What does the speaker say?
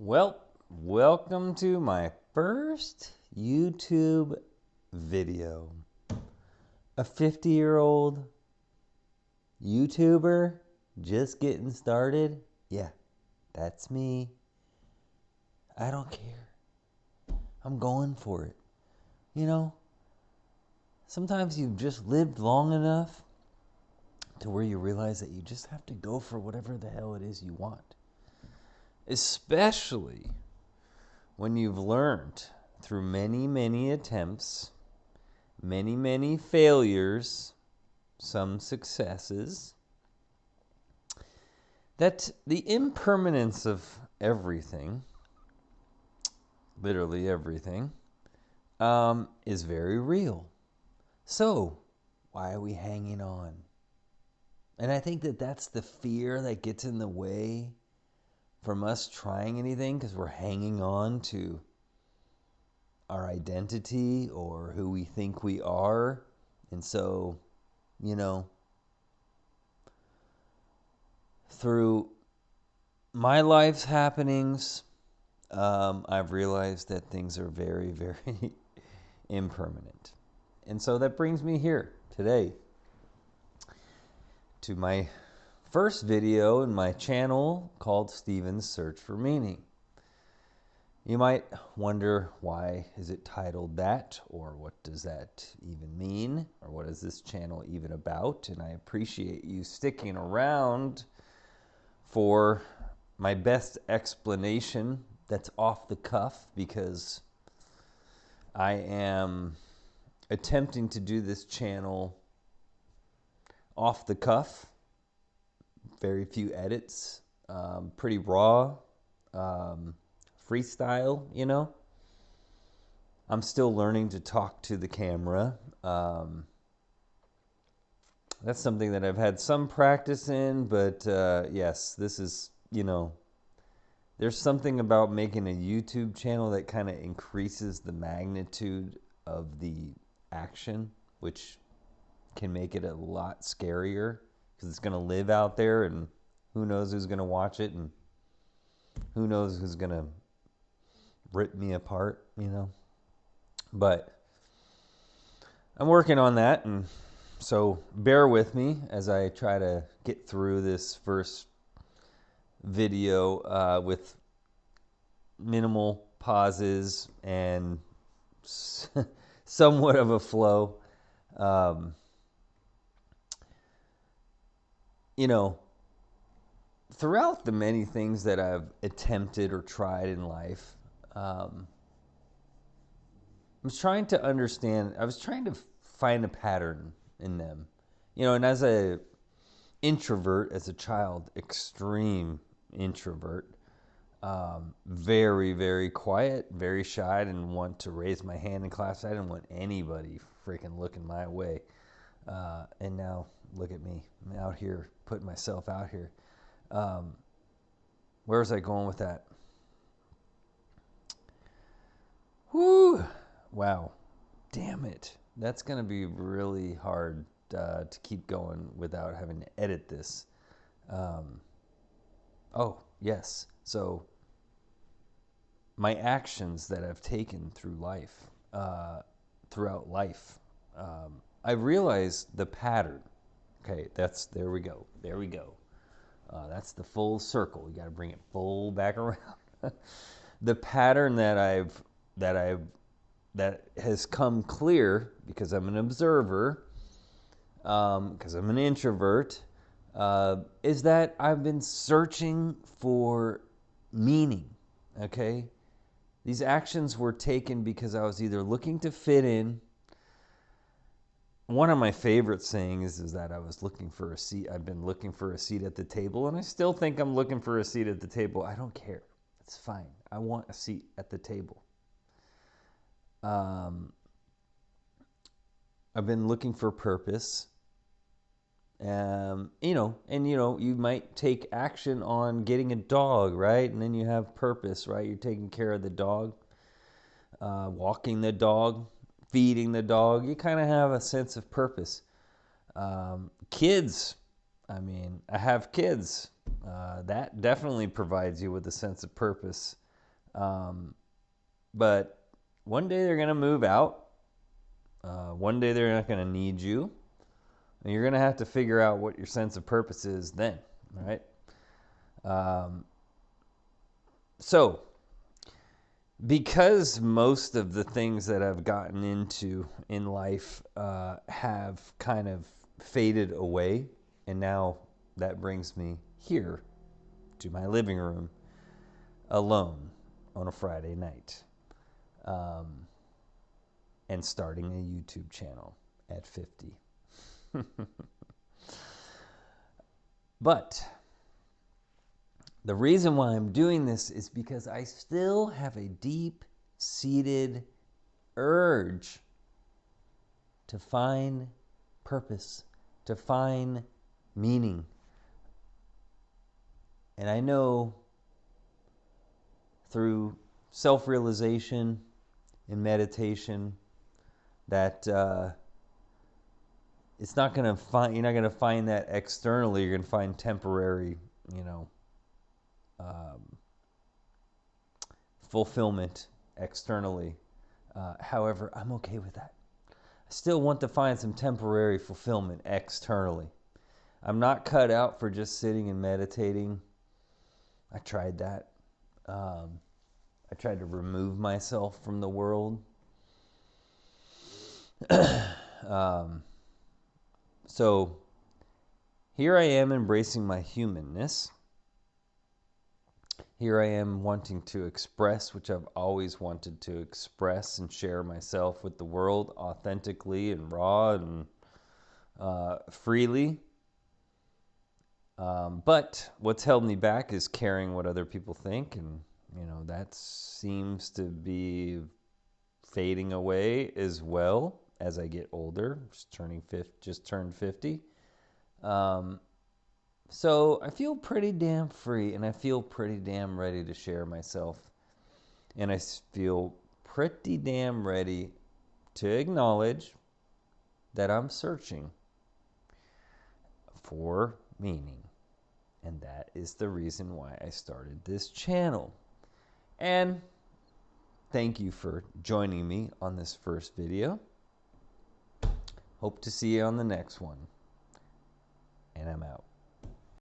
Well, welcome to my first YouTube video. A 50-year-old YouTuber just getting started? Yeah, that's me. I don't care. I'm going for it. You know, sometimes you've just lived long enough to where you realize that you just have to go for whatever the hell it is you want. Especially when you've learned through many, many attempts, many, many failures, some successes, that the impermanence of everything, literally everything, is very real. So, why are we hanging on? And I think that that's the fear that gets in the way from us trying anything, because we're hanging on to our identity or who we think we are. And so, through my life's happenings, I've realized that things are very, very impermanent. And so that brings me here today to my first video in my channel called Steven's Search for Meaning. You might wonder, why is it titled that, or what does that even mean, or what is this channel even about? And I appreciate you sticking around for my best explanation that's off the cuff, because I am attempting to do this channel off the cuff. Very few edits, pretty raw, freestyle, I'm still learning to talk to the camera. That's something that I've had some practice in, but yes, this is, there's something about making a YouTube channel that kind of increases the magnitude of the action, which can make it a lot scarier, because it's going to live out there, and who knows who's going to watch it, and who knows who's going to rip me apart, But I'm working on that, and so bear with me as I try to get through this first video with minimal pauses and somewhat of a flow. Throughout the many things that I've attempted or tried in life, I was trying to find a pattern in them. And as a introvert, as a child, extreme introvert, very, very quiet, very shy. I didn't want to raise my hand in class. I didn't want anybody freaking looking my way. And now, look at me. I'm out here, putting myself out here. Where was I going with that? Whoo! Wow. Damn it. That's going to be really hard to keep going without having to edit this. Oh, yes. So, my actions that I've taken through life, throughout life, I realized the pattern. Okay, there we go. That's the full circle. You got to bring it full back around. The pattern that has come clear, because I'm an observer, because I'm an introvert, is that I've been searching for meaning. Okay, these actions were taken because I was either looking to fit in. One of my favorite sayings is that I was looking for a seat. I've been looking for a seat at the table, and I still think I'm looking for a seat at the table. I don't care. It's fine. I want a seat at the table. I've been looking for purpose. You might take action on getting a dog, right? And then you have purpose, right? You're taking care of the dog, walking the dog, feeding the dog. You kind of have a sense of purpose. Kids, I have kids. That definitely provides you with a sense of purpose. But one day they're going to move out. One day they're not going to need you. And you're going to have to figure out what your sense of purpose is then, right? So, because most of the things that I've gotten into in life have kind of faded away, and now that brings me here to my living room alone on a Friday night, and starting a YouTube channel at 50. But the reason why I'm doing this is because I still have a deep-seated urge to find purpose, to find meaning. And I know through self-realization and meditation that it's not going to find, you're not going to find that externally. You're going to find temporary, fulfillment externally. However, I'm okay with that. I still want to find some temporary fulfillment externally. I'm not cut out for just sitting and meditating. I tried that. I tried to remove myself from the world. So here I am embracing my humanness. Here I am wanting to express, which I've always wanted to express and share myself with the world authentically and raw and freely. But what's held me back is caring what other people think, and that seems to be fading away as well as I get older. Just turned 50. So I feel pretty damn free, and I feel pretty damn ready to share myself. And I feel pretty damn ready to acknowledge that I'm searching for meaning. And that is the reason why I started this channel. And thank you for joining me on this first video. Hope to see you on the next one. And I'm out.